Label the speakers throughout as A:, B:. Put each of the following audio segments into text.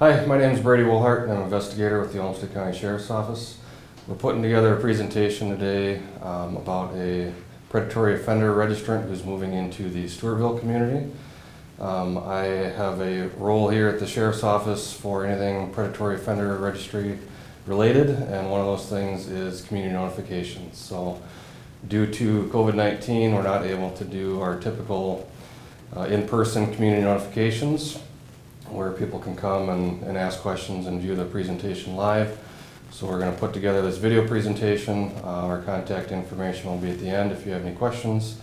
A: Hi, my name is Brady Woolhart, and I'm an investigator with the Olmsted County Sheriff's Office. We're putting together a presentation today about a predatory offender registrant who's moving into the Stewartville community. I have a role here at the Sheriff's Office for anything predatory offender registry related, and one of those things is community notifications. So due to COVID-19, we're not able to do our typical in-person community notifications, where people can come and ask questions and view the presentation live. So we're going to put together this video presentation. Our contact information will be at the end if you have any questions.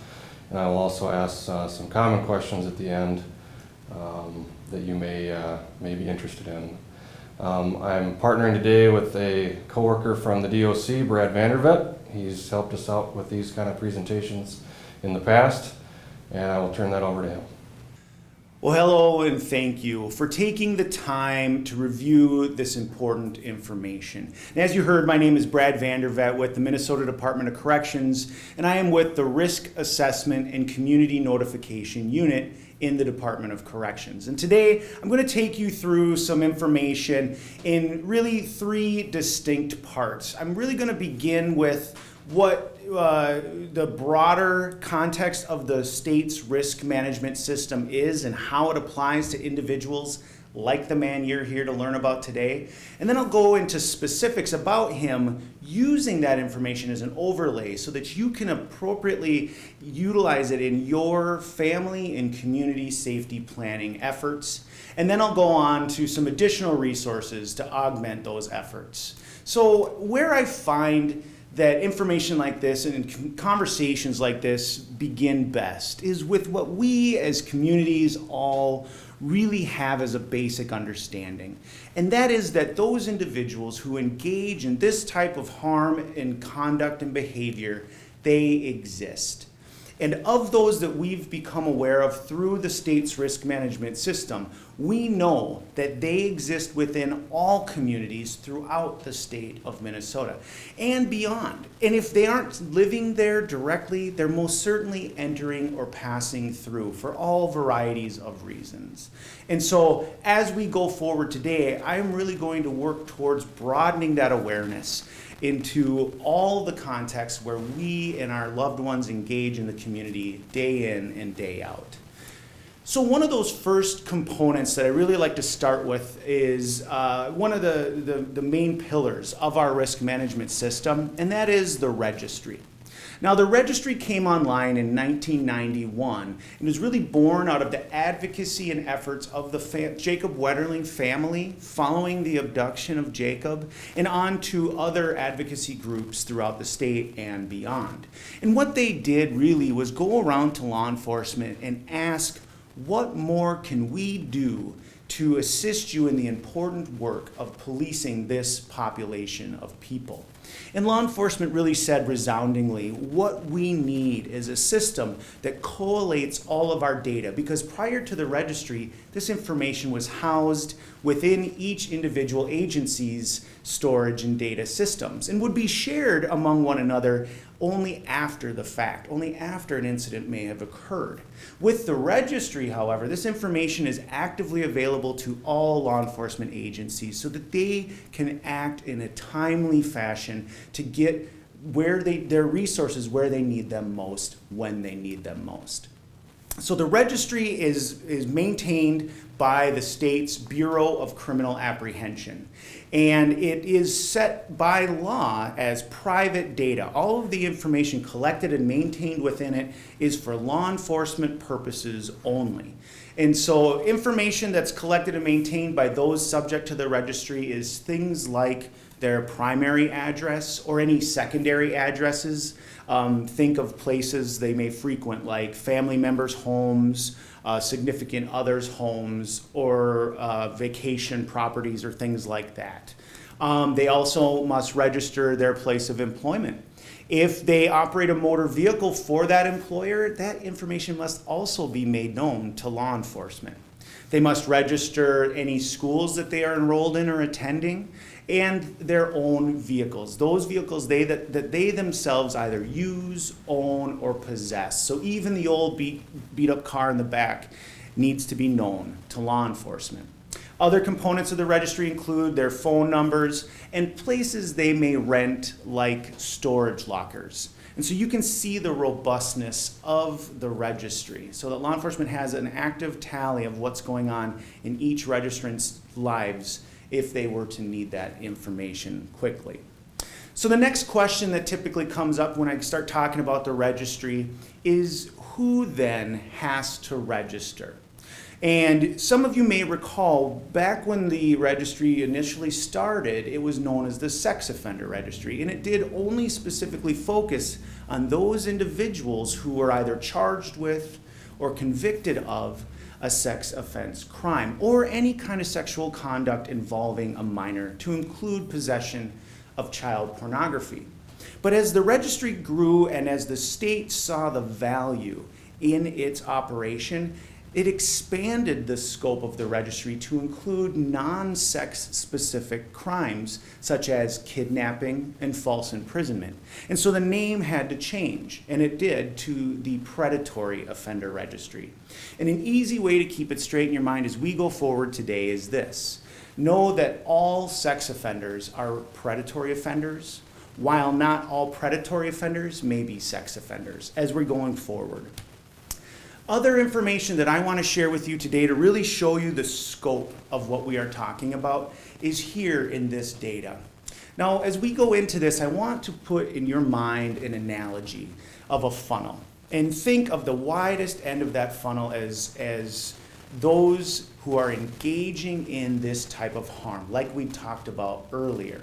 A: And I will also ask some common questions at the end that you may be interested in. I'm partnering today with a coworker from the DOC, Brad Vandervet. He's helped us out with these kind of presentations in the past, and I will turn that over to him.
B: Well, hello and thank you for taking the time to review this important information. And as you heard, my name is Brad Vandervet with the Minnesota Department of Corrections, and I am with the Risk Assessment and Community Notification Unit in the Department of Corrections. And today, I'm going to take you through some information in really three distinct parts. I'm really going to begin with what the broader context of the state's risk management system is and how it applies to individuals like the man you're here to learn about today. And then I'll go into specifics about him using that information as an overlay so that you can appropriately utilize it in your family and community safety planning efforts. And then I'll go on to some additional resources to augment those efforts. So where I find that information like this and conversations like this begin best is with what we as communities all really have as a basic understanding. And that is that those individuals who engage in this type of harm and conduct and behavior, they exist. And of those that we've become aware of through the state's risk management system, we know that they exist within all communities throughout the state of Minnesota and beyond. And if they aren't living there directly, they're most certainly entering or passing through for all varieties of reasons. And so as we go forward today, I'm really going to work towards broadening that awareness into all the contexts where we and our loved ones engage in the community day in and day out. So one of those first components that I really like to start with is one of the main pillars of our risk management system, and that is the registry. Now, the registry came online in 1991 and was really born out of the advocacy and efforts of the Jacob Wetterling family following the abduction of Jacob and on to other advocacy groups throughout the state and beyond. And what they did really was go around to law enforcement and ask, what more can we do to assist you in the important work of policing this population of people? And law enforcement really said resoundingly, what we need is a system that collates all of our data, because prior to the registry, this information was housed within each individual agency's storage and data systems and would be shared among one another only after the fact, only after an incident may have occurred. With the registry, however, this information is actively available to all law enforcement agencies so that they can act in a timely fashion to get their resources where they need them most, when they need them most. So the registry is maintained by the state's Bureau of Criminal Apprehension, and it is set by law as private data. All of the information collected and maintained within it is for law enforcement purposes only. And so information that's collected and maintained by those subject to the registry is things like their primary address or any secondary addresses. Think of places they may frequent, like family members' homes, significant others' homes, or vacation properties or things like that. They also must register their place of employment. If they operate a motor vehicle for that employer, that information must also be made known to law enforcement. They must register any schools that they are enrolled in or attending, and their own vehicles. Those vehicles that they themselves either use, own, or possess. So even the old beat up car in the back needs to be known to law enforcement. Other components of the registry include their phone numbers and places they may rent, like storage lockers. And so you can see the robustness of the registry, so that law enforcement has an active tally of what's going on in each registrant's lives if they were to need that information quickly. So the next question that typically comes up when I start talking about the registry is, who then has to register? And some of you may recall, back when the registry initially started, it was known as the Sex Offender Registry, and it did only specifically focus on those individuals who were either charged with or convicted of a sex offense crime, or any kind of sexual conduct involving a minor, to include possession of child pornography. But as the registry grew and as the state saw the value in its operation, it expanded the scope of the registry to include non-sex specific crimes such as kidnapping and false imprisonment. And so the name had to change, and it did, to the Predatory Offender Registry. And an easy way to keep it straight in your mind as we go forward today is this: know that all sex offenders are predatory offenders, while not all predatory offenders may be sex offenders as we're going forward. Other information that I want to share with you today to really show you the scope of what we are talking about is here in this data. Now, as we go into this, I want to put in your mind an analogy of a funnel. And think of the widest end of that funnel as those who are engaging in this type of harm, like we talked about earlier.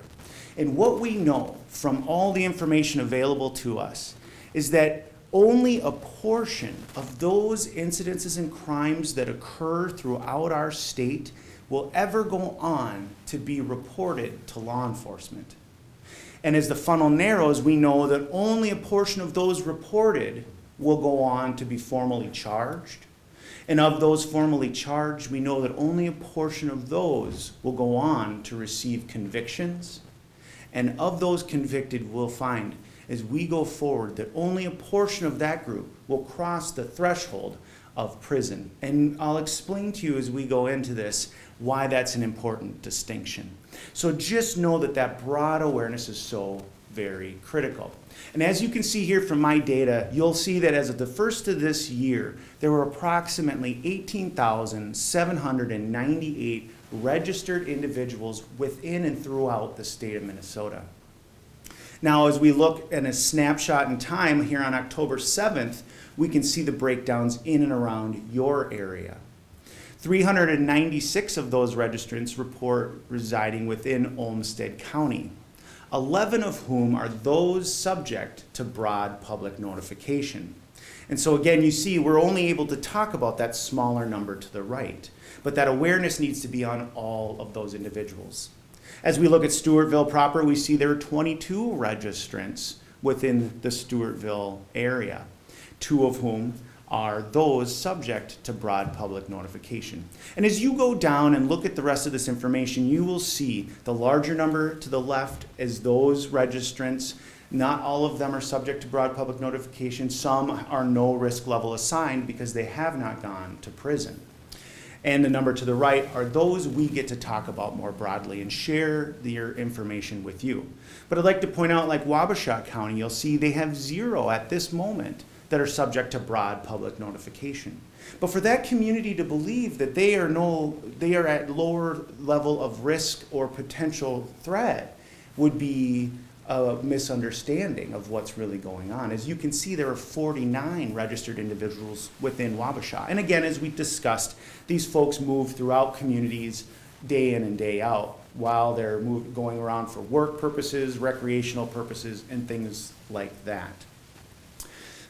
B: And what we know from all the information available to us is that only a portion of those incidences and crimes that occur throughout our state will ever go on to be reported to law enforcement. And as the funnel narrows, we know that only a portion of those reported will go on to be formally charged. And of those formally charged, we know that only a portion of those will go on to receive convictions. And of those convicted, we'll find as we go forward that only a portion of that group will cross the threshold of prison. And I'll explain to you as we go into this why that's an important distinction. So just know that that broad awareness is so very critical. And as you can see here from my data, you'll see that as of the first of this year, there were approximately 18,798 registered individuals within and throughout the state of Minnesota. Now, as we look at a snapshot in time here on October 7th, we can see the breakdowns in and around your area. 396 of those registrants report residing within Olmsted County, 11 of whom are those subject to broad public notification. And so again, you see, we're only able to talk about that smaller number to the right, but that awareness needs to be on all of those individuals. As we look at Stewartville proper, we see there are 22 registrants within the Stewartville area, 2 of whom are those subject to broad public notification. And as you go down and look at the rest of this information, you will see the larger number to the left as those registrants. Not all of them are subject to broad public notification. Some are no risk level assigned because they have not gone to prison. And the number to the right are those we get to talk about more broadly and share their information with you. But I'd like to point out, like Wabasha County, you'll see they have 0 at this moment that are subject to broad public notification. But for that community to believe that they are at lower level of risk or potential threat would be a misunderstanding of what's really going on. As you can see, there are 49 registered individuals within Wabasha. And again, as we discussed, these folks move throughout communities day in and day out while they're going around for work purposes, recreational purposes, and things like that.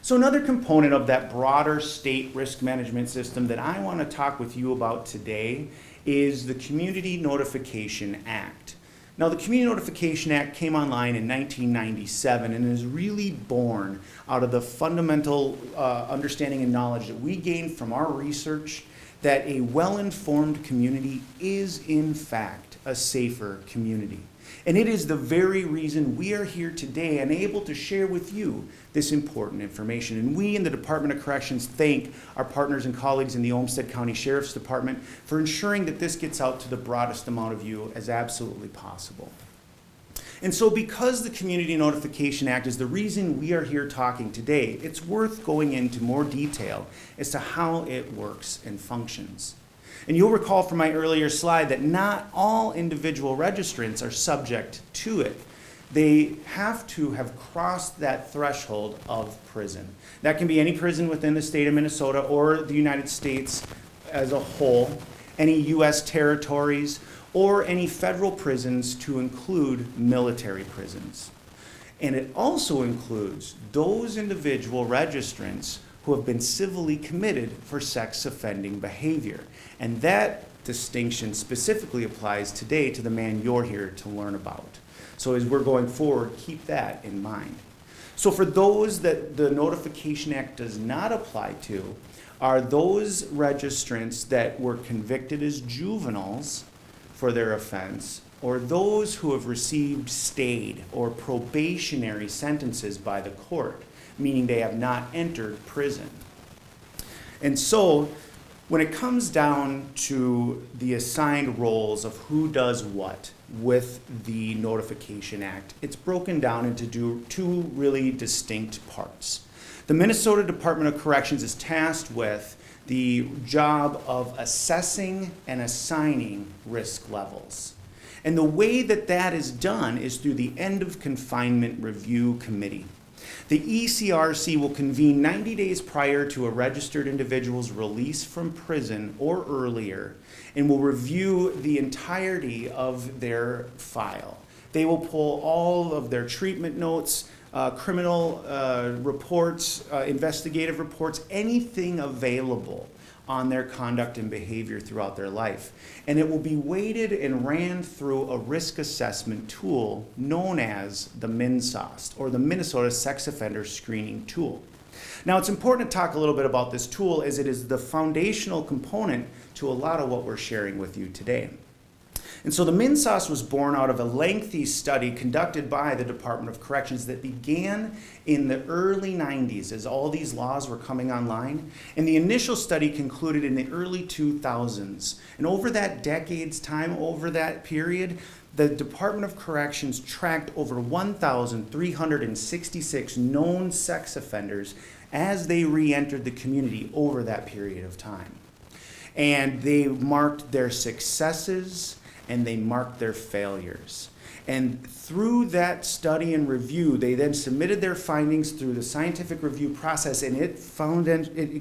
B: So another component of that broader state risk management system that I want to talk with you about today is the Community Notification Act. Now, the Community Notification Act came online in 1997 and is really born out of the fundamental understanding and knowledge that we gained from our research that a well-informed community is, in fact, a safer community. And it is the very reason we are here today and able to share with you this important information. And we in the Department of Corrections thank our partners and colleagues in the Olmsted County Sheriff's Department for ensuring that this gets out to the broadest amount of you as absolutely possible. And so because the Community Notification Act is the reason we are here talking today, it's worth going into more detail as to how it works and functions. And you'll recall from my earlier slide that not all individual registrants are subject to it. They have to have crossed that threshold of prison. That can be any prison within the state of Minnesota or the United States as a whole, any U.S. territories, or any federal prisons to include military prisons. And it also includes those individual registrants who have been civilly committed for sex offending behavior. And that distinction specifically applies today to the man you're here to learn about. So as we're going forward, keep that in mind. So for those that the Notification Act does not apply to are those registrants that were convicted as juveniles for their offense, or those who have received stayed or probationary sentences by the court, meaning they have not entered prison. And so when it comes down to the assigned roles of who does what with the Notification Act, it's broken down into two really distinct parts. The Minnesota Department of Corrections is tasked with the job of assessing and assigning risk levels. And the way that that is done is through the End of Confinement Review Committee. The ECRC will convene 90 days prior to a registered individual's release from prison or earlier and will review the entirety of their file. They will pull all of their treatment notes, criminal reports, investigative reports, anything available on their conduct and behavior throughout their life. And it will be weighted and ran through a risk assessment tool known as the MinSOST, or the Minnesota Sex Offender Screening Tool. Now it's important to talk a little bit about this tool as it is the foundational component to a lot of what we're sharing with you today. And so the MinSOST was born out of a lengthy study conducted by the Department of Corrections that began in the early 90s as all these laws were coming online. And the initial study concluded in the early 2000s. And over that decade's time, over that period, the Department of Corrections tracked over 1,366 known sex offenders as they re-entered the community over that period of time. And they marked their successes and they marked their failures. And through that study and review, they then submitted their findings through the scientific review process, and it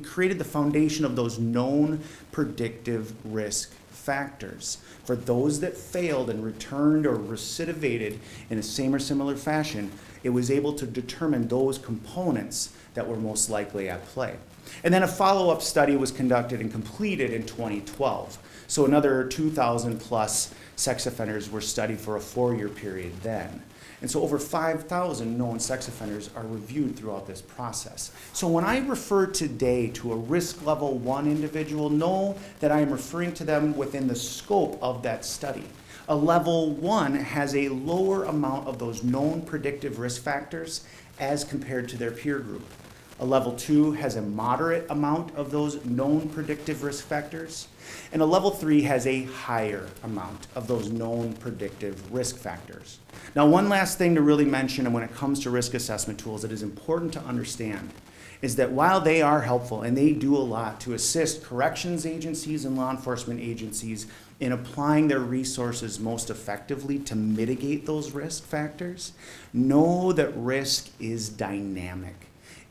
B: created the foundation of those known predictive risk factors. For those that failed and returned or recidivated in the same or similar fashion, it was able to determine those components that were most likely at play. And then a follow-up study was conducted and completed in 2012. So another 2,000 plus sex offenders were studied for a 4-year period then. And so over 5,000 known sex offenders are reviewed throughout this process. So when I refer today to a risk level 1 individual, know that I am referring to them within the scope of that study. A level 1 has a lower amount of those known predictive risk factors as compared to their peer group. A level 2 has a moderate amount of those known predictive risk factors, and a level 3 has a higher amount of those known predictive risk factors. Now, one last thing to really mention, and when it comes to risk assessment tools, it is important to understand is that while they are helpful and they do a lot to assist corrections agencies and law enforcement agencies in applying their resources most effectively to mitigate those risk factors, know that risk is dynamic.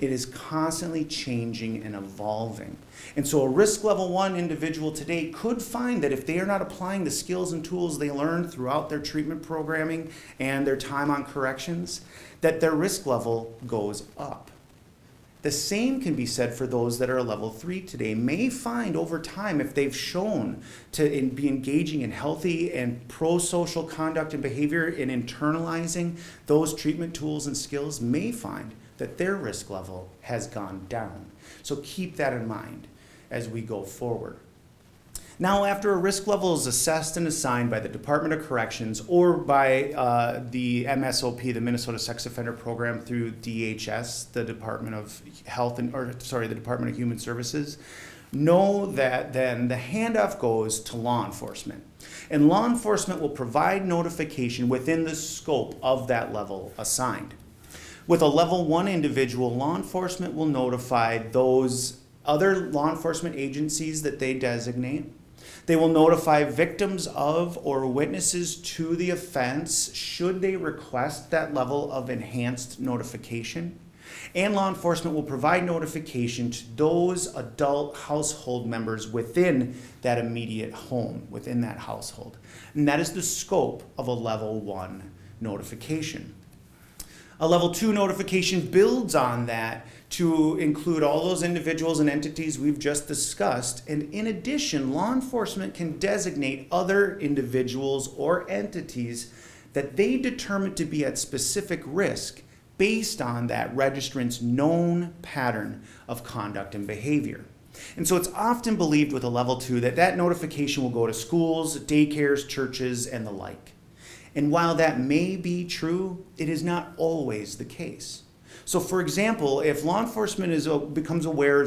B: It is constantly changing and evolving. And so a risk level 1 individual today could find that if they are not applying the skills and tools they learned throughout their treatment programming and their time on corrections, that their risk level goes up. The same can be said for those that are level 3 today, may find over time, if they've shown to be engaging in healthy and pro-social conduct and behavior and internalizing those treatment tools and skills, may find that their risk level has gone down. So keep that in mind as we go forward. Now, after a risk level is assessed and assigned by the Department of Corrections or by the MSOP, the Minnesota Sex Offender Program, through DHS, the Department of the Department of Human Services, know that then the handoff goes to law enforcement. And law enforcement will provide notification within the scope of that level assigned. With a level 1 individual, law enforcement will notify those other law enforcement agencies that they designate. They will notify victims of or witnesses to the offense should they request that level of enhanced notification. And law enforcement will provide notification to those adult household members within that immediate home, within that household. And that is the scope of a level 1 notification. A level 2 notification builds on that to include all those individuals and entities we've just discussed. And in addition, law enforcement can designate other individuals or entities that they determine to be at specific risk based on that registrant's known pattern of conduct and behavior. And so it's often believed with a level 2 that that notification will go to schools, daycares, churches, and the like. And while that may be true, it is not always the case. So for example, if law enforcement is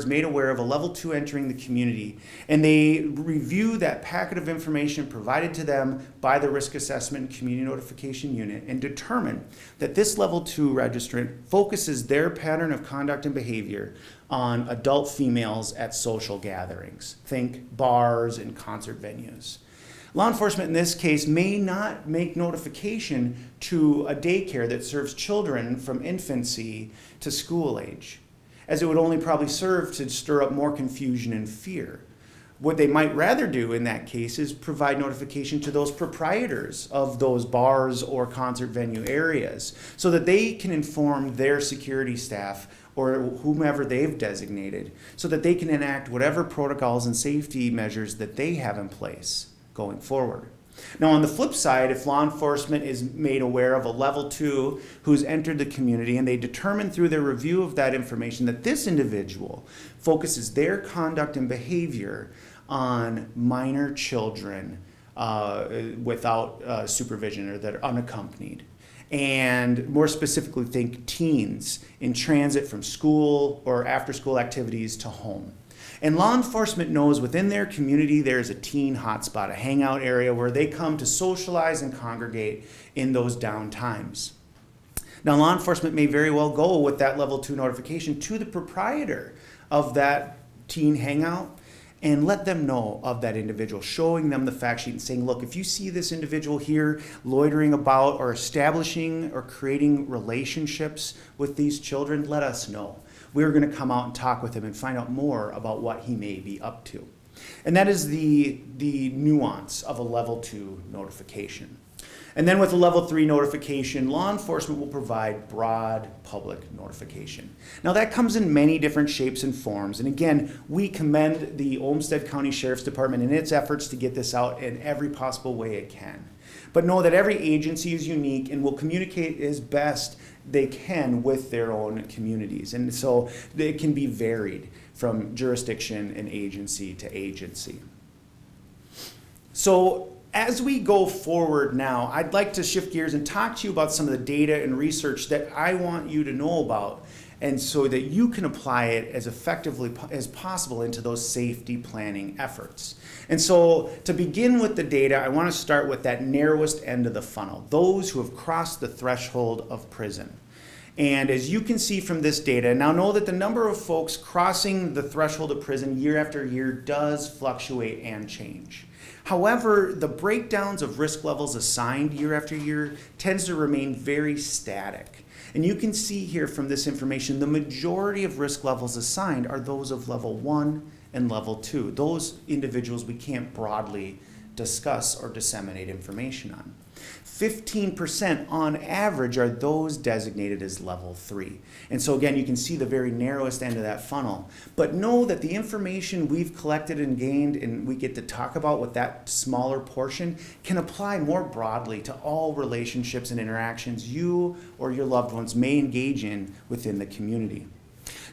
B: made aware of a level 2 entering the community, and they review that packet of information provided to them by the Risk Assessment and Community Notification Unit and determine that this level 2 registrant focuses their pattern of conduct and behavior on adult females at social gatherings, think bars and concert venues. Law enforcement in this case may not make notification to a daycare that serves children from infancy to school age, as it would only probably serve to stir up more confusion and fear. What they might rather do in that case is provide notification to those proprietors of those bars or concert venue areas so that they can inform their security staff or whomever they've designated so that they can enact whatever protocols and safety measures that they have in place going forward. Now, on the flip side, if law enforcement is made aware of a level 2 who's entered the community and they determine through their review of that information that this individual focuses their conduct and behavior on minor children without supervision or that are unaccompanied, and more specifically think teens in transit from school or after school activities to home. And law enforcement knows within their community there's a teen hotspot, a hangout area where they come to socialize and congregate in those down times. Now, law enforcement may very well go with that level 2 notification to the proprietor of that teen hangout and let them know of that individual, showing them the fact sheet and saying, look, if you see this individual here loitering about or establishing or creating relationships with these children, let us know. We're going to come out and talk with him and find out more about what he may be up to. And that is the nuance of a level 2 notification. And then with a level 3 notification, law enforcement will provide broad public notification. Now that comes in many different shapes and forms. And again, we commend the Olmsted County Sheriff's Department in its efforts to get this out in every possible way it can. But know that every agency is unique and will communicate as best they can with their own communities. And so it can be varied from jurisdiction and agency to agency. So as we go forward now, I'd like to shift gears and talk to you about some of the data and research that I want you to know about, and so that you can apply it as effectively as possible into those safety planning efforts. And so to begin with the data, I want to start with that narrowest end of the funnel, those who have crossed the threshold of prison. And as you can see from this data, now know that the number of folks crossing the threshold of prison year after year does fluctuate and change. However, the breakdowns of risk levels assigned year after year tends to remain very static. And you can see here from this information, the majority of risk levels assigned are those of level 1 and level 2. Those individuals we can't broadly discuss or disseminate information on. 15% on average are those designated as level 3. And so again, you can see the very narrowest end of that funnel. But know that the information we've collected and gained and we get to talk about with that smaller portion can apply more broadly to all relationships and interactions you or your loved ones may engage in within the community.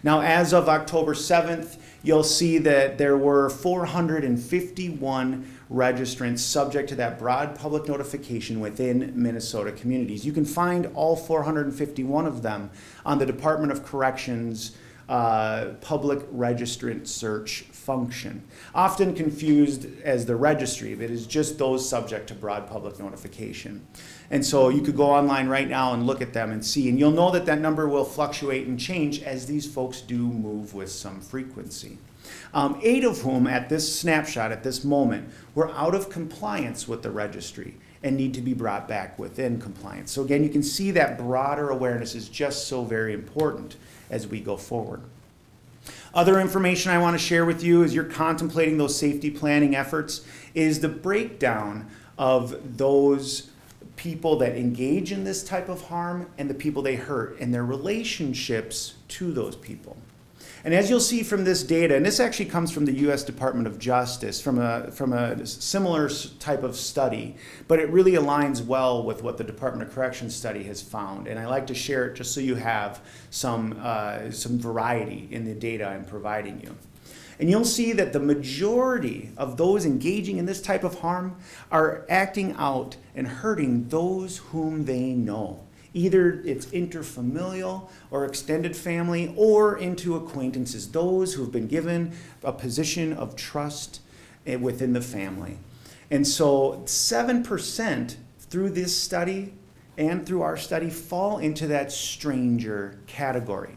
B: Now, as of October 7th, you'll see that there were 451 registrants subject to that broad public notification within Minnesota communities. You can find all 451 of them on the Department of Corrections public registrant search function. Often confused as the registry, but it is just those subject to broad public notification. And so you could go online right now and look at them and see, and you'll know that that number will fluctuate and change as these folks do move with some frequency. 8 of whom at this snapshot, at this moment, were out of compliance with the registry and need to be brought back within compliance. So again, you can see that broader awareness is just so very important as we go forward. Other information I want to share with you as you're contemplating those safety planning efforts is the breakdown of those people that engage in this type of harm and the people they hurt and their relationships to those people. And as you'll see from this data, and this actually comes from the U.S. Department of Justice, from a similar type of study, but it really aligns well with what the Department of Corrections study has found. And I like to share it just so you have some variety in the data I'm providing you. And you'll see that the majority of those engaging in this type of harm are acting out and hurting those whom they know. Either it's interfamilial or extended family or into acquaintances, those who have been given a position of trust within the family. And so 7% through this study and through our study fall into that stranger category.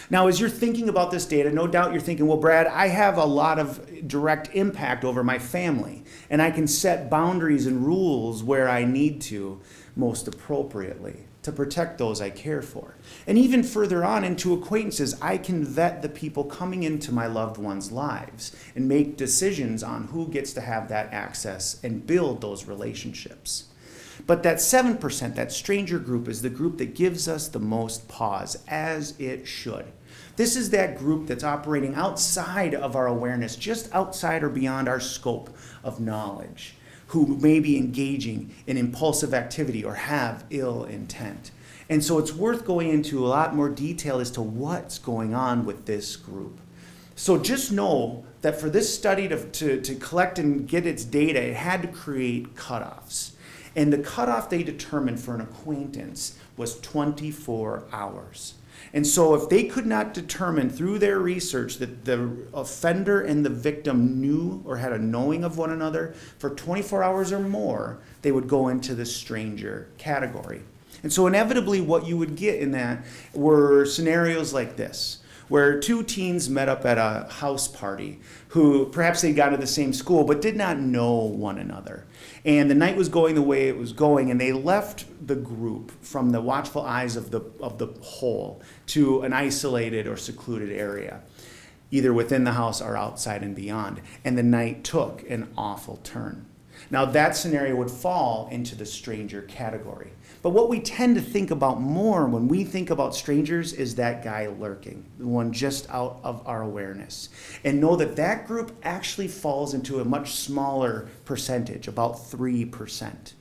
B: Now, as you're thinking about this data, no doubt you're thinking, well, Brad, I have a lot of direct impact over my family, and I can set boundaries and rules where I need to most appropriately to protect those I care for. And even further on into acquaintances, I can vet the people coming into my loved ones' lives and make decisions on who gets to have that access and build those relationships. But that 7%, that stranger group, is the group that gives us the most pause, as it should. This is that group that's operating outside of our awareness, just outside or beyond our scope of knowledge, who may be engaging in impulsive activity or have ill intent. And so it's worth going into a lot more detail as to what's going on with this group. So just know that for this study to collect and get its data, it had to create cutoffs. And the cutoff they determined for an acquaintance was 24 hours. And so if they could not determine through their research that the offender and the victim knew or had a knowing of one another for 24 hours or more, they would go into the stranger category. And so inevitably what you would get in that were scenarios like this, where 2 teens met up at a house party who perhaps they'd gone to the same school but did not know one another. And the night was going the way it was going, and they left the group from the watchful eyes of the whole to an isolated or secluded area, either within the house or outside and beyond. And the night took an awful turn. Now that scenario would fall into the stranger category. But what we tend to think about more when we think about strangers is that guy lurking, the one just out of our awareness. And know that that group actually falls into a much smaller percentage, about 3%.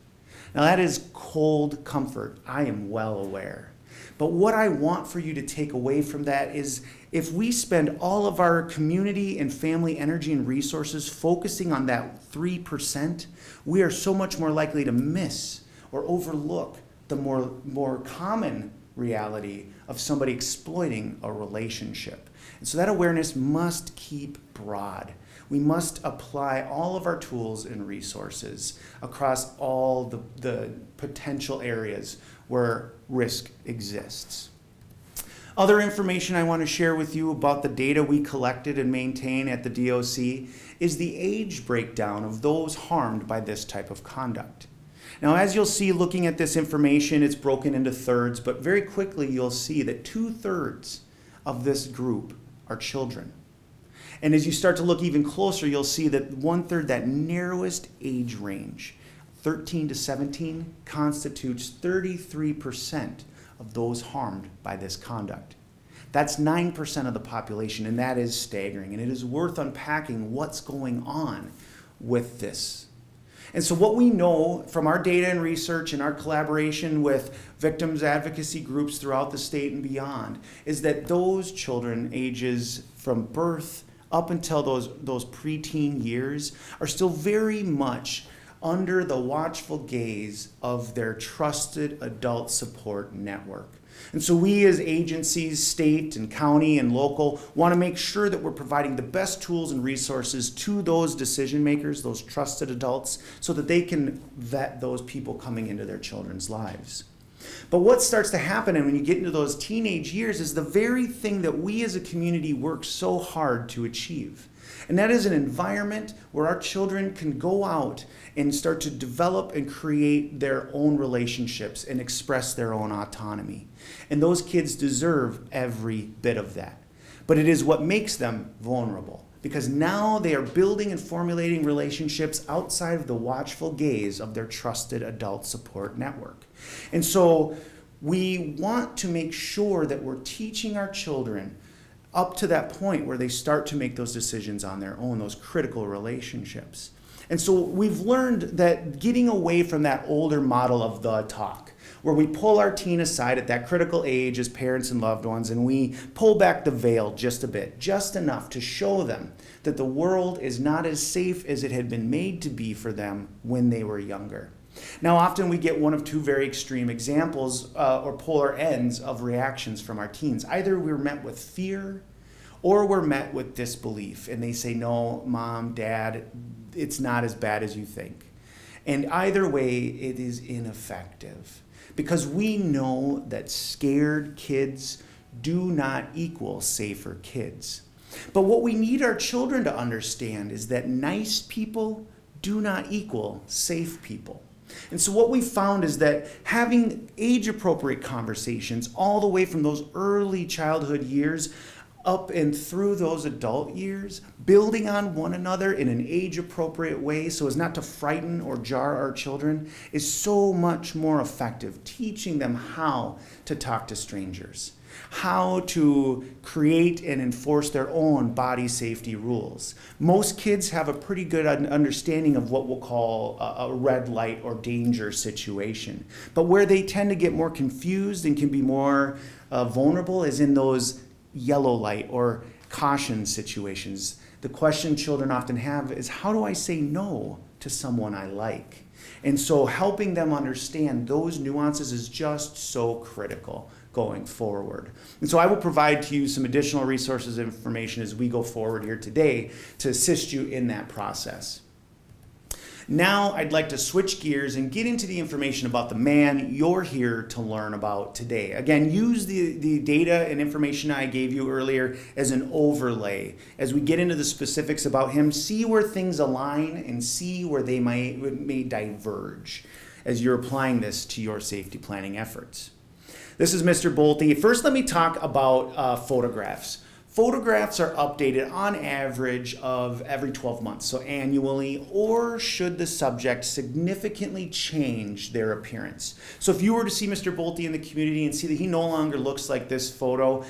B: Now that is cold comfort, I am well aware. But what I want for you to take away from that is if we spend all of our community and family energy and resources focusing on that 3%, we are so much more likely to miss or overlook the more common reality of somebody exploiting a relationship. And so that awareness must keep broad. We must apply all of our tools and resources across all the potential areas where risk exists. Other information I want to share with you about the data we collected and maintain at the DOC is the age breakdown of those harmed by this type of conduct. Now, as you'll see looking at this information, it's broken into thirds, but very quickly you'll see that 2/3 of this group are children. And as you start to look even closer, you'll see that 1/3, that narrowest age range, 13 to 17, constitutes 33% of those harmed by this conduct. That's 9% of the population, and that is staggering. And it is worth unpacking what's going on with this. And so what we know from our data and research and our collaboration with victims advocacy groups throughout the state and beyond is that those children ages from birth up until those preteen years are still very much under the watchful gaze of their trusted adult support network. And so we as agencies, state and county and local, want to make sure that we're providing the best tools and resources to those decision makers, those trusted adults, so that they can vet those people coming into their children's lives. But what starts to happen, and when you get into those teenage years, is the very thing that we as a community work so hard to achieve. And that is an environment where our children can go out and start to develop and create their own relationships and express their own autonomy. And those kids deserve every bit of that. But it is what makes them vulnerable, because now they are building and formulating relationships outside of the watchful gaze of their trusted adult support network. And so we want to make sure that we're teaching our children up to that point where they start to make those decisions on their own, those critical relationships. And so we've learned that getting away from that older model of the talk, where we pull our teen aside at that critical age as parents and loved ones, and we pull back the veil just a bit, just enough to show them that the world is not as safe as it had been made to be for them when they were younger. Now, often we get one of two very extreme examples or polar ends of reactions from our teens. Either we're met with fear or we're met with disbelief, and they say, no, mom, dad, it's not as bad as you think. And either way, it is ineffective, because we know that scared kids do not equal safer kids. But what we need our children to understand is that nice people do not equal safe people. And so what we found is that having age-appropriate conversations all the way from those early childhood years up and through those adult years, building on one another in an age-appropriate way so as not to frighten or jar our children, is so much more effective, teaching them how to talk to strangers, how to create and enforce their own body safety rules. Most kids have a pretty good understanding of what we'll call a red light or danger situation. But where they tend to get more confused and can be more vulnerable is in those yellow light or caution situations. The question children often have is, how do I say no to someone I like? And so helping them understand those nuances is just so critical going forward. And so I will provide to you some additional resources and information as we go forward here today to assist you in that process. Now I'd like to switch gears and get into the information about the man you're here to learn about today. Again, use the data and information I gave you earlier as an overlay. As we get into the specifics about him, see where things align and see where they may diverge as you're applying this to your safety planning efforts. This is Mr. Bolte. First, let me talk about photographs. Photographs are updated on average of every 12 months, so annually, or should the subject significantly change their appearance. So if you were to see Mr. Bolte in the community and see that he no longer looks like this photo,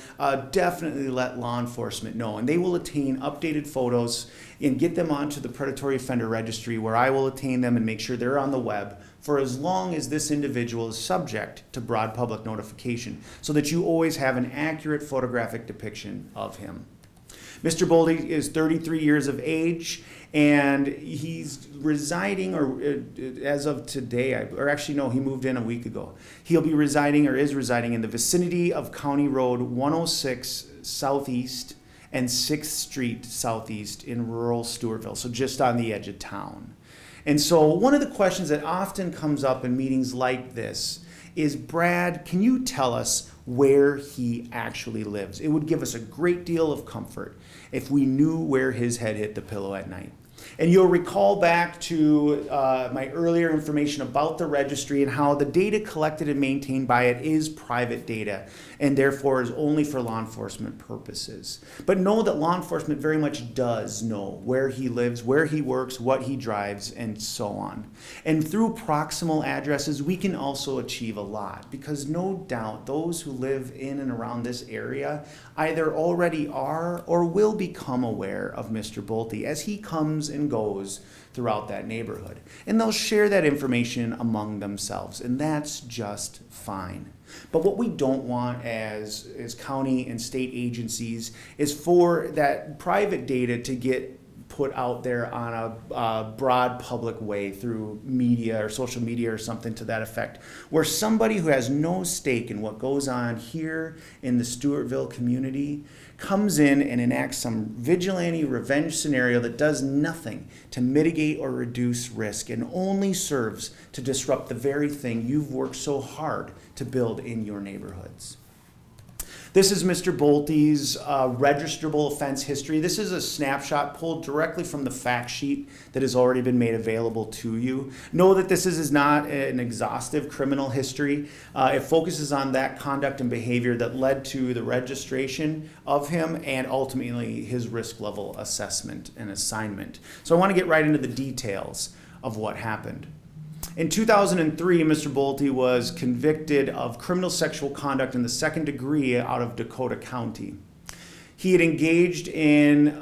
B: definitely let law enforcement know, and they will attain updated photos and get them onto the Predatory Offender Registry, where I will attain them and make sure they're on the web for as long as this individual is subject to broad public notification, so that you always have an accurate photographic depiction of him. Mr. Bolte is 33 years of age, and he's residing, or as of today, or actually no, he moved in a week ago. He'll be residing, or is residing, in the vicinity of County Road 106 Southeast and 6th Street Southeast in rural Stewartville, so just on the edge of town. And so one of the questions that often comes up in meetings like this is, Brad, can you tell us where he actually lives? It would give us a great deal of comfort if we knew where his head hit the pillow at night. And you'll recall back to my earlier information about the registry and how the data collected and maintained by it is private data and therefore is only for law enforcement purposes. But know that law enforcement very much does know where he lives, where he works, what he drives, and so on. And through proximal addresses, we can also achieve a lot, because no doubt those who live in and around this area either already are or will become aware of Mr. Bolte as he comes comes and goes throughout that neighborhood. And they'll share that information among themselves, and that's just fine. But what we don't want as county and state agencies is for that private data to get put out there on a broad public way through media or social media or something to that effect, where somebody who has no stake in what goes on here in the Stewartville community comes in and enacts some vigilante revenge scenario that does nothing to mitigate or reduce risk and only serves to disrupt the very thing you've worked so hard to build in your neighborhoods. This is Mr. Bolte's registrable offense history. This is a snapshot pulled directly from the fact sheet that has already been made available to you. Know that this is not an exhaustive criminal history. It focuses on that conduct and behavior that led to the registration of him and ultimately his risk level assessment and assignment. So I want to get right into the details of what happened. In 2003, Mr. Bolte was convicted of criminal sexual conduct in the second degree out of Dakota County. He had engaged in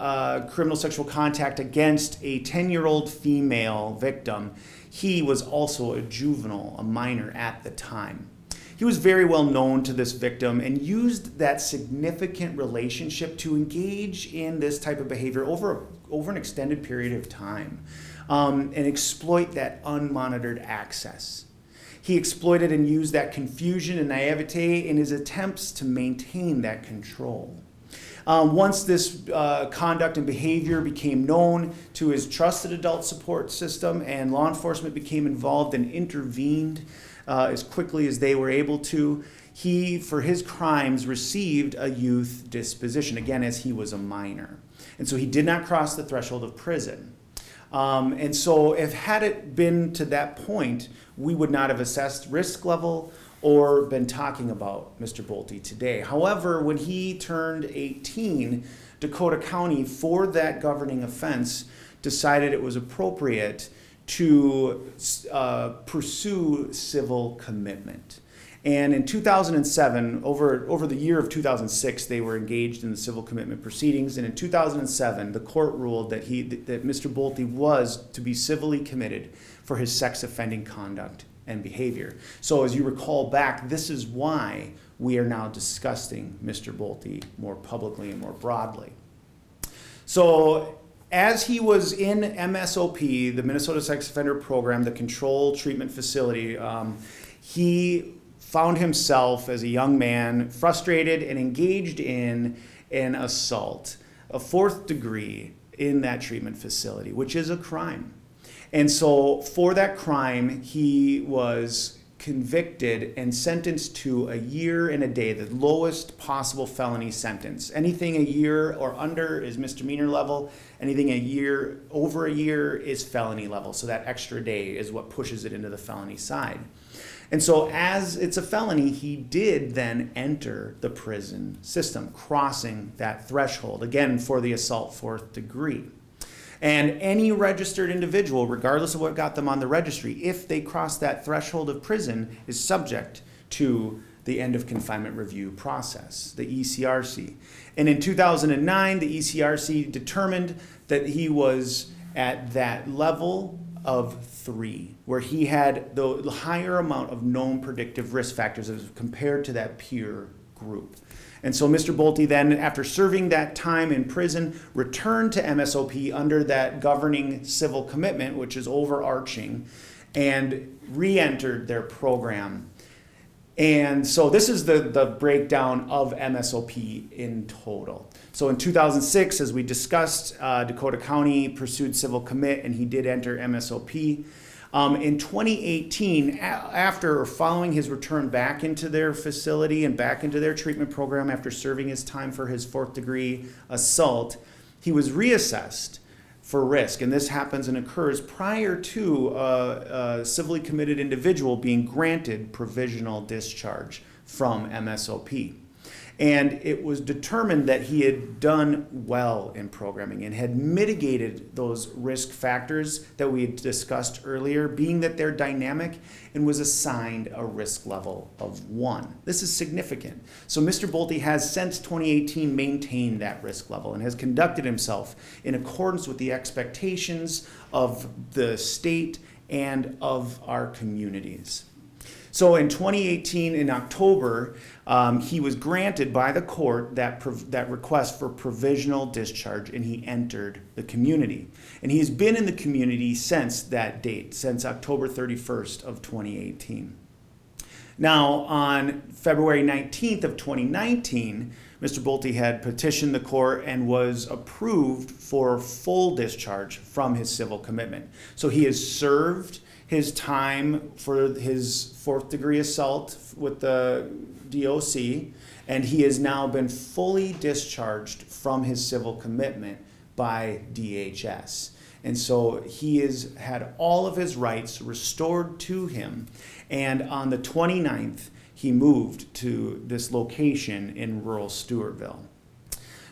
B: criminal sexual contact against a 10-year-old female victim. He was also a juvenile, a minor at the time. He was very well known to this victim and used that significant relationship to engage in this type of behavior over an extended period of time. And exploit that unmonitored access. He exploited and used that confusion and naivete in his attempts to maintain that control. Once this conduct and behavior became known to his trusted adult support system and law enforcement became involved and intervened as quickly as they were able to, he, for his crimes, received a youth disposition, again, as he was a minor. And so he did not cross the threshold of prison. And so had it been to that point, we would not have assessed risk level or been talking about Mr. Bolte today. However, when he turned 18, Dakota County, for that governing offense, decided it was appropriate to pursue civil commitment. And in 2007, over the year of 2006, they were engaged in the civil commitment proceedings. And in 2007, the court ruled that Mr. Bolte was to be civilly committed for his sex offending conduct and behavior. So as you recall back, this is why we are now discussing Mr. Bolte more publicly and more broadly. So as he was in MSOP, the Minnesota Sex Offender Program, the control treatment facility, he found himself as a young man frustrated and engaged in an assault, a 4th degree in that treatment facility, which is a crime. And so for that crime, he was convicted and sentenced to a year and a day, the lowest possible felony sentence. Anything a year or under is misdemeanor level. Anything over a year is felony level. So that extra day is what pushes it into the felony side. And so as it's a felony, he did then enter the prison system, crossing that threshold, again, for the assault 4th degree. And any registered individual, regardless of what got them on the registry, if they cross that threshold of prison, is subject to the end of confinement review process, the ECRC. And in 2009, the ECRC determined that he was at that level of 3, where he had the higher amount of known predictive risk factors as compared to that peer group. And so Mr. Bolte then, after serving that time in prison, returned to MSOP under that governing civil commitment, which is overarching, and re-entered their program. And so this is the breakdown of MSOP in total. So in 2006, as we discussed, Dakota County pursued civil commit, and he did enter MSOP. In 2018, after or following his return back into their facility and back into their treatment program after serving his time for his 4th degree assault, he was reassessed for risk. And this happens and occurs prior to a civilly committed individual being granted provisional discharge from MSOP. And it was determined that he had done well in programming and had mitigated those risk factors that we had discussed earlier, being that they're dynamic, and was assigned a risk level of 1. This is significant. So Mr. Bolte has since 2018 maintained that risk level and has conducted himself in accordance with the expectations of the state and of our communities. So in 2018, in October, he was granted by the court that request for provisional discharge, and he entered the community. And he's been in the community since that date, since October 31st of 2018. Now, on February 19th of 2019, Mr. Bolte had petitioned the court and was approved for full discharge from his civil commitment. So he has served his time for his 4th degree assault with the DOC, and he has now been fully discharged from his civil commitment by DHS. And so he has had all of his rights restored to him, and on the 29th, he moved to this location in rural Stewartville.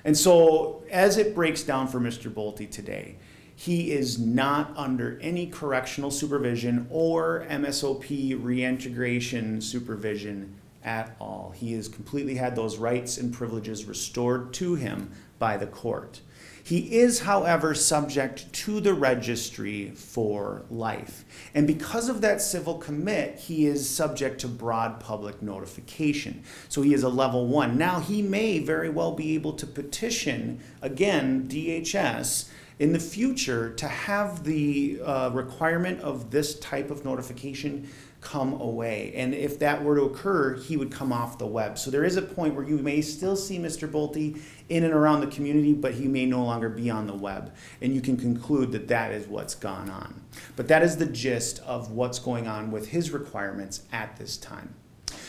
B: And so as it breaks down for Mr. Bolte today, he is not under any correctional supervision or MSOP reintegration supervision at all. He has completely had those rights and privileges restored to him by the court. He is, however, subject to the registry for life. And because of that civil commit, he is subject to broad public notification. So he is a level 1. Now, he may very well be able to petition, again, DHS, in the future to have the requirement of this type of notification come away. And if that were to occur, he would come off the web. So there is a point where you may still see Mr. Bolte in and around the community, but he may no longer be on the web. And you can conclude that that is what's gone on. But that is the gist of what's going on with his requirements at this time.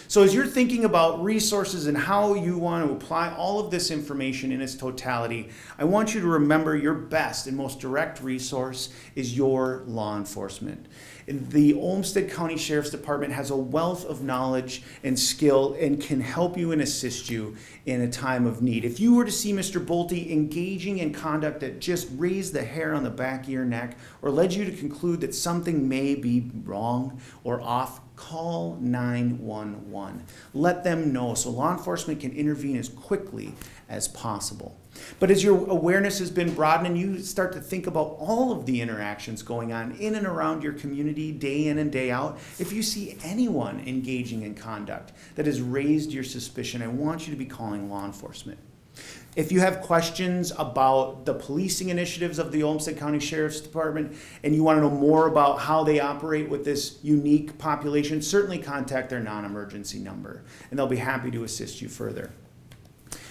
B: So as you're thinking about resources and how you want to apply all of this information in its totality, I want you to remember your best and most direct resource is your law enforcement. The Olmsted County Sheriff's Department has a wealth of knowledge and skill and can help you and assist you in a time of need. If you were to see Mr. Bolte engaging in conduct that just raised the hair on the back of your neck or led you to conclude that something may be wrong or off, call 911. Let them know so law enforcement can intervene as quickly as possible. But as your awareness has been broadened and you start to think about all of the interactions going on in and around your community day in and day out, if you see anyone engaging in conduct that has raised your suspicion, I want you to be calling law enforcement. If you have questions about the policing initiatives of the Olmsted County Sheriff's Department and you want to know more about how they operate with this unique population, certainly contact their non-emergency number and they'll be happy to assist you further.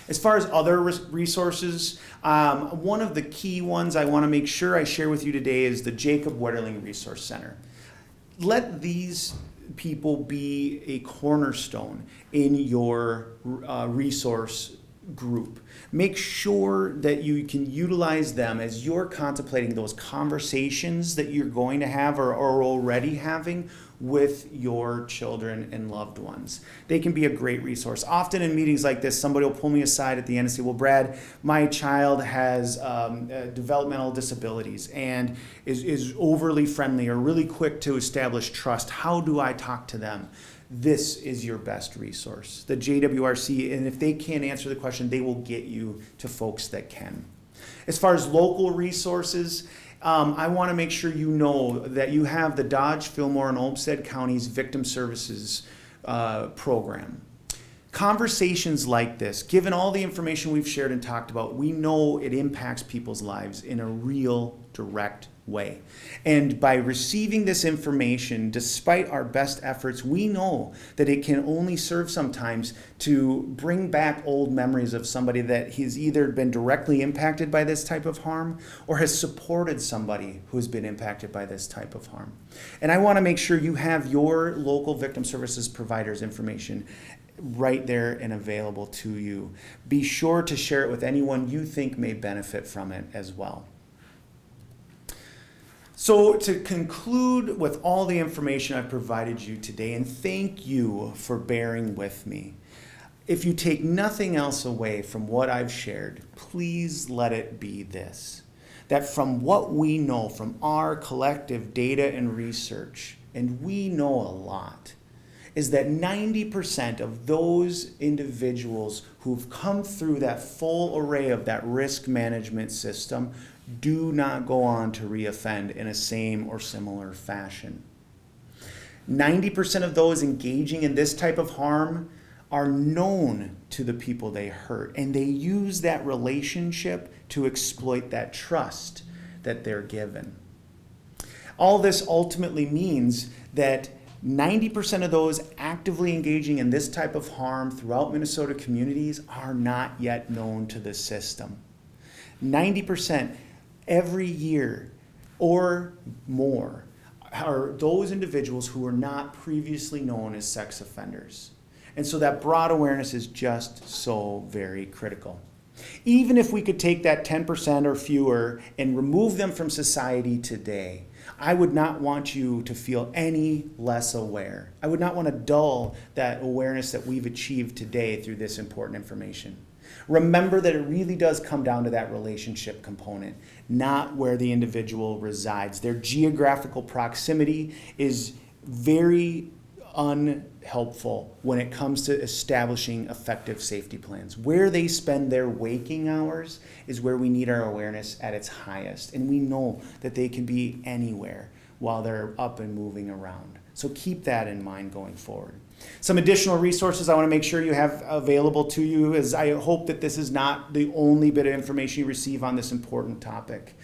B: As far as other resources, one of the key ones I want to make sure I share with you today is the Jacob Wetterling Resource Center. Let these people be a cornerstone in your resource group. Make sure that you can utilize them as you're contemplating those conversations that you're going to have or are already having with your children and loved ones. They can be a great resource. Often in meetings like this, somebody will pull me aside at the end and say, well, Brad, my child has developmental disabilities and is overly friendly or really quick to establish trust. How do I talk to them? This is your best resource, the JWRC, and if they can't answer the question, they will get you to folks that can. As far as local resources, I want to make sure you know that you have the Dodge, Fillmore, and Olmsted Counties Victim Services program. Conversations like this, given all the information we've shared and talked about, we know it impacts people's lives in a real, direct way. And by receiving this information, despite our best efforts, we know that it can only serve sometimes to bring back old memories of somebody that has either been directly impacted by this type of harm or has supported somebody who has been impacted by this type of harm. And I want to make sure you have your local victim services providers information right there and available to you. Be sure to share it with anyone you think may benefit from it as well. So to conclude with all the information I've provided you today, and thank you for bearing with me, if you take nothing else away from what I've shared, please let it be this: that from what we know from our collective data and research, and we know a lot, is that 90% of those individuals who've come through that full array of that risk management system do not go on to reoffend in a same or similar fashion. 90% of those engaging in this type of harm are known to the people they hurt, and they use that relationship to exploit that trust that they're given. All this ultimately means that 90% of those actively engaging in this type of harm throughout Minnesota communities are not yet known to the system. 90% every year or more are those individuals who were not previously known as sex offenders. And so that broad awareness is just so very critical. Even if we could take that 10% or fewer and remove them from society today, I would not want you to feel any less aware. I would not want to dull that awareness that we've achieved today through this important information. Remember that it really does come down to that relationship component, not where the individual resides. Their geographical proximity is very unhelpful when it comes to establishing effective safety plans. Where they spend their waking hours is where we need our awareness at its highest. And we know that they can be anywhere while they're up and moving around. So keep that in mind going forward. Some additional resources I want to make sure you have available to you, as I hope that this is not the only bit of information you receive on this important topic.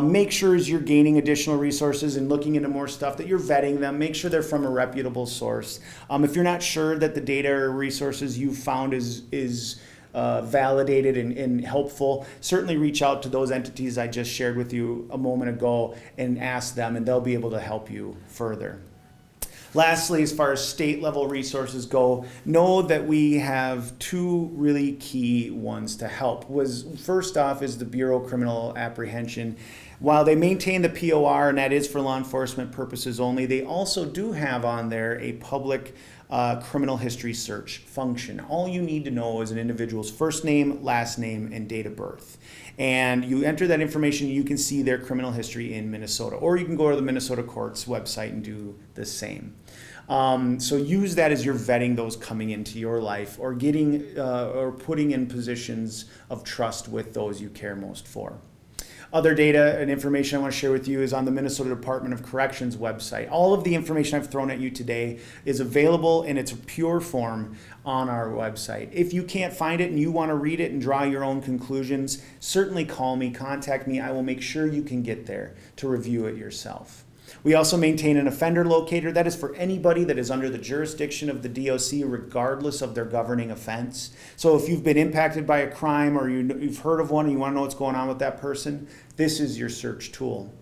B: Make sure as you're gaining additional resources and looking into more stuff that you're vetting them. Make sure they're from a reputable source. If you're not sure that the data or resources you've found is validated and helpful, certainly reach out to those entities I just shared with you a moment ago and ask them, and they'll be able to help you further. Lastly, as far as state level resources go, know that we have two really key ones to help. First off is the Bureau of Criminal Apprehension. While they maintain the POR, and that is for law enforcement purposes only, they also do have on there a public criminal history search function. All you need to know is an individual's first name, last name, and date of birth. And you enter that information, you can see their criminal history in Minnesota. Or you can go to the Minnesota Courts website and do the same. So use that as you're vetting those coming into your life, or getting or putting in positions of trust with those you care most for. Other data and information I want to share with you is on the Minnesota Department of Corrections website. All of the information I've thrown at you today is available in its pure form on our website. If you can't find it and you want to read it and draw your own conclusions, certainly call me, contact me. I will make sure you can get there to review it yourself. We also maintain an offender locator. That is for anybody that is under the jurisdiction of the DOC, regardless of their governing offense. So if you've been impacted by a crime, or you've heard of one and you want to know what's going on with that person, this is your search tool.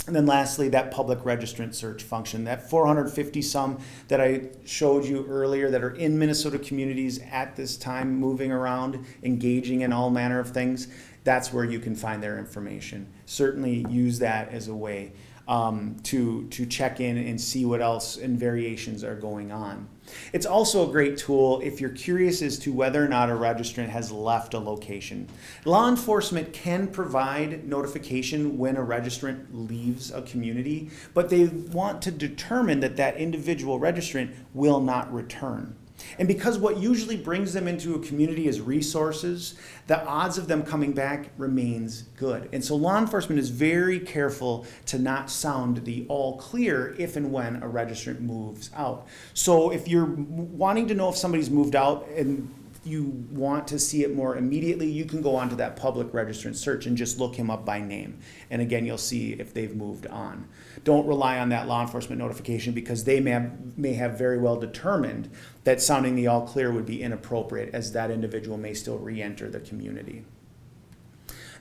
B: And then lastly, that public registrant search function, that 450 some that I showed you earlier that are in Minnesota communities at this time, moving around, engaging in all manner of things, that's where you can find their information. Certainly use that as a way to check in and see what else and variations are going on. It's also a great tool if you're curious as to whether or not a registrant has left a location. Law enforcement can provide notification when a registrant leaves a community, but they want to determine that that individual registrant will not return. And because what usually brings them into a community is resources, the odds of them coming back remains good. And so law enforcement is very careful to not sound the all clear if and when a registrant moves out. So if you're wanting to know if somebody's moved out and you want to see it more immediately, you can go onto that public registrant search and just look him up by name. And again, you'll see if they've moved on. Don't rely on that law enforcement notification, because they may have very well determined that sounding the all clear would be inappropriate, as that individual may still re-enter the community.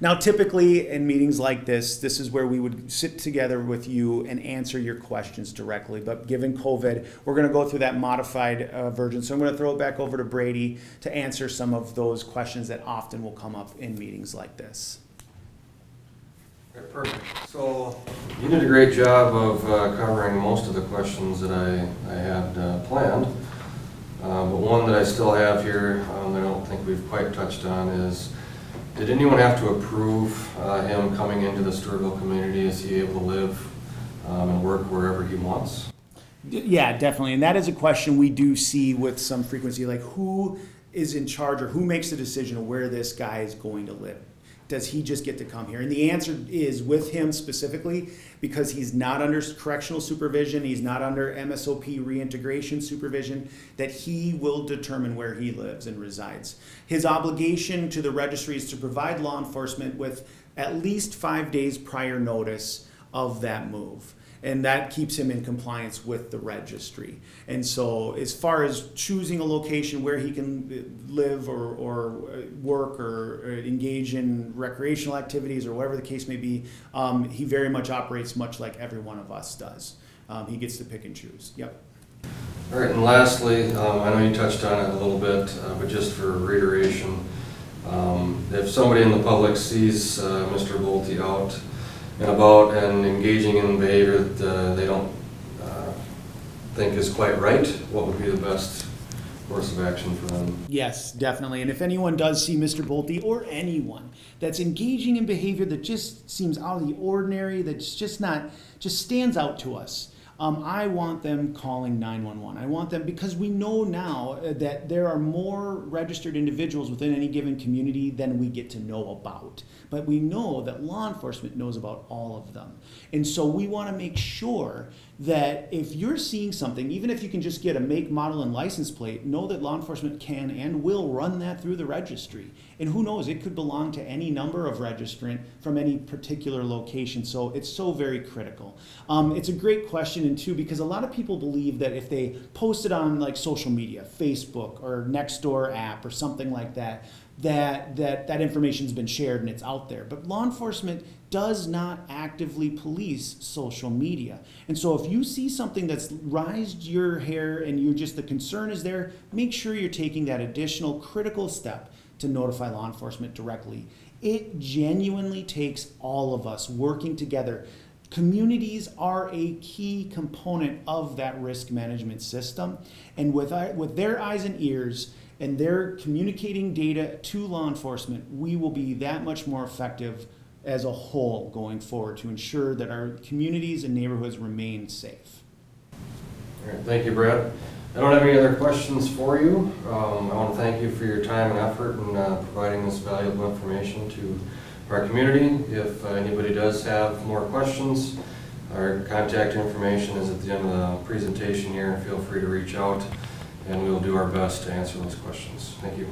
B: Now, typically in meetings like this is where we would sit together with you and answer your questions directly. But given COVID, we're going to go through that modified version. So I'm going to throw it back over to Brady to answer some of those questions that often will come up in meetings like this.
A: Okay, perfect. So you did a great job of covering most of the questions that I had planned. But one that I still have here, I don't think we've quite touched on is, did anyone have to approve him coming into the Stewartville community? Is he able to live and work wherever he wants?
B: Yeah, definitely. And that is a question we do see with some frequency, like who is in charge or who makes the decision of where this guy is going to live? Does he just get to come here? And the answer is with him specifically, because he's not under correctional supervision, he's not under MSOP reintegration supervision, that he will determine where he lives and resides. His obligation to the registry is to provide law enforcement with at least 5 days prior notice of that move. And that keeps him in compliance with the registry. And so as far as choosing a location where he can live or work or engage in recreational activities or whatever the case may be, he very much operates much like every one of us does. He gets to pick and choose. Yep.
A: All right, and lastly, I know you touched on it a little bit, but just for reiteration, if somebody in the public sees Mr. Bolte out and about and engaging in behavior that they don't think is quite right, what would be the best course of action for them?
B: Yes, definitely. And if anyone does see Mr. Bolte or anyone that's engaging in behavior that just seems out of the ordinary, that's just stands out to us, I want them calling 911. I want them, because we know now that there are more registered individuals within any given community than we get to know about. But we know that law enforcement knows about all of them. And so we want to make sure that if you're seeing something, even if you can just get a make, model, and license plate, know that law enforcement can and will run that through the registry. And who knows, it could belong to any number of registrant from any particular location. So it's so very critical. It's a great question, and too, because a lot of people believe that if they post it on like social media, Facebook or Nextdoor app or something like that, that information's been shared and it's out there. But law enforcement does not actively police social media. And so if you see something that's raised your hair and the concern is there, make sure you're taking that additional critical step to notify law enforcement directly. It genuinely takes all of us working together. Communities are a key component of that risk management system. And with their eyes and ears, and they're communicating data to law enforcement, we will be that much more effective as a whole going forward to ensure that our communities and neighborhoods remain safe.
A: All right, thank you, Brad. I don't have any other questions for you. I want to thank you for your time and effort in providing this valuable information to our community. If anybody does have more questions, our contact information is at the end of the presentation here, and feel free to reach out, and we'll do our best to answer those questions. Thank you.